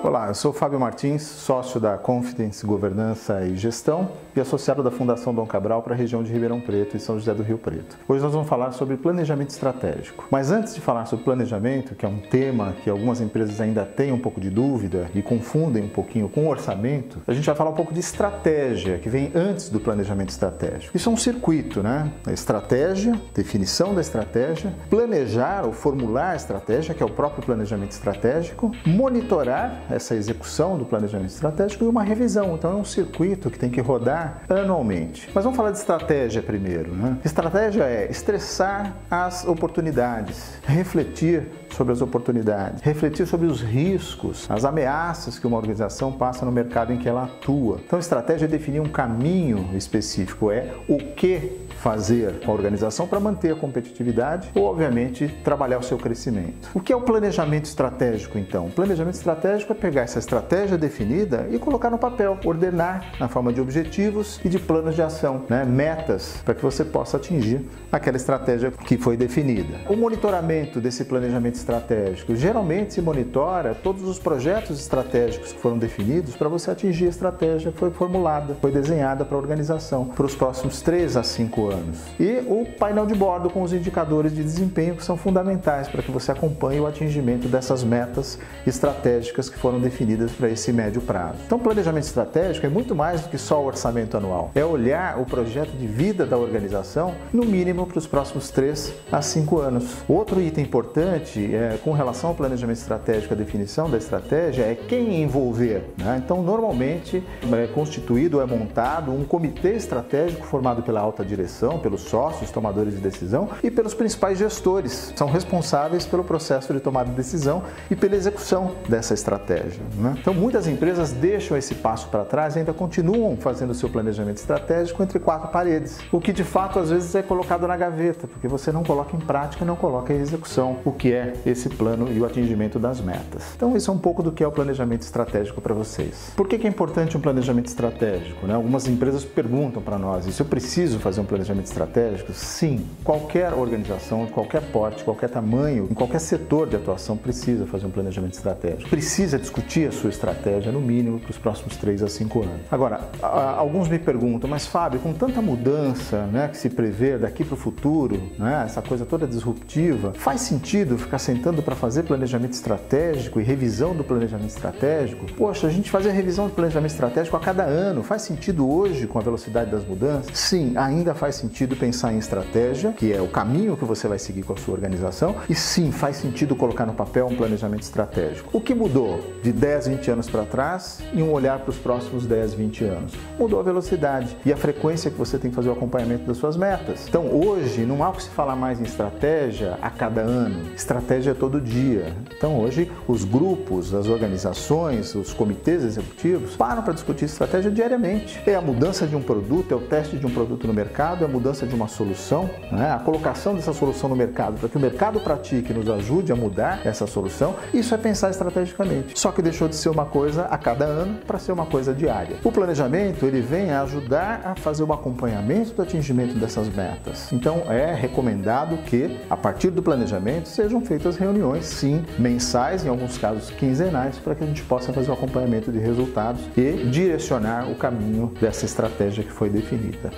Olá, eu sou Fábio Martins, sócio da Confidence Governança e Gestão e associado da Fundação Dom Cabral para a região de Ribeirão Preto e São José do Rio Preto. Hoje nós vamos falar sobre planejamento estratégico. Mas antes de falar sobre planejamento, que é um tema que algumas empresas ainda têm um pouco de dúvida e confundem um pouquinho com orçamento, a gente vai falar um pouco de estratégia, que vem antes do planejamento estratégico. Isso é um circuito, né? A estratégia, definição da estratégia, planejar ou formular a estratégia, que é o próprio planejamento estratégico, monitorar essa execução do planejamento estratégico e uma revisão. Então é um circuito que tem que rodar anualmente. Mas vamos falar de estratégia primeiro, né? Estratégia é estressar as oportunidades, refletir sobre as oportunidades, refletir sobre os riscos, as ameaças que uma organização passa no mercado em que ela atua. Então estratégia é definir um caminho específico, é o que fazer com a organização para manter a competitividade ou, obviamente, trabalhar o seu crescimento. O que é o planejamento estratégico, então? O planejamento estratégico é pegar essa estratégia definida e colocar no papel, ordenar na forma de objetivos e de planos de ação, né? Metas, para que você possa atingir aquela estratégia que foi definida. O monitoramento desse planejamento estratégico, geralmente se monitora todos os projetos estratégicos que foram definidos para você atingir a estratégia que foi formulada, foi desenhada para a organização para os próximos 3 a 5 anos. E o painel de bordo com os indicadores de desempenho que são fundamentais para que você acompanhe o atingimento dessas metas estratégicas que foram definidas para esse médio prazo. Então, planejamento estratégico é muito mais do que só o orçamento anual. É olhar o projeto de vida da organização, no mínimo, para os próximos 3 a 5 anos. Outro item importante com relação ao planejamento estratégico, a definição da estratégia, é quem envolver, né? Então, normalmente, é constituído, é montado um comitê estratégico formado pela alta direção, pelos sócios, tomadores de decisão e pelos principais gestores. São responsáveis pelo processo de tomada de decisão e pela execução dessa estratégia, né? Então, muitas empresas deixam esse passo para trás e ainda continuam fazendo o seu planejamento estratégico entre 4 paredes, o que de fato às vezes é colocado na gaveta, porque você não coloca em prática, não coloca em execução o que é esse plano e o atingimento das metas. Então, isso é um pouco do que é o planejamento estratégico para vocês. Por que é importante um planejamento estratégico, né? Algumas empresas perguntam para nós, e se eu preciso fazer um planejamento estratégico? Sim, qualquer organização, de qualquer porte, qualquer tamanho, em qualquer setor de atuação precisa fazer um planejamento estratégico. Precisa discutir a sua estratégia, no mínimo, para os próximos 3 a 5 anos. Agora, alguns me perguntam, mas Fábio, com tanta mudança, né, que se prevê daqui para o futuro, né, essa coisa toda disruptiva, faz sentido ficar sentando para fazer planejamento estratégico e revisão do planejamento estratégico? Poxa, a gente fazer revisão do planejamento estratégico a cada ano, faz sentido hoje com a velocidade das mudanças? Sim, ainda faz sentido pensar em estratégia, que é o caminho que você vai seguir com a sua organização, e sim, faz sentido colocar no papel um planejamento estratégico. O que mudou de 10, 20 anos para trás e um olhar para os próximos 10, 20 anos? Mudou a velocidade e a frequência que você tem que fazer o acompanhamento das suas metas. Então, hoje, não há o que se falar mais em estratégia a cada ano. Estratégia é todo dia. Então, hoje, os grupos, as organizações, os comitês executivos param para discutir estratégia diariamente. É a mudança de um produto, é o teste de um produto no mercado, é a mudança de uma solução, né? A colocação dessa solução no mercado, para que o mercado pratique e nos ajude a mudar essa solução. Isso é pensar estrategicamente. Só que deixou de ser uma coisa a cada ano para ser uma coisa diária. O planejamento, ele vem a ajudar a fazer o acompanhamento do atingimento dessas metas. Então, é recomendado que, a partir do planejamento, sejam feitas reuniões, sim, mensais, em alguns casos quinzenais, para que a gente possa fazer o acompanhamento de resultados e direcionar o caminho dessa estratégia que foi definida.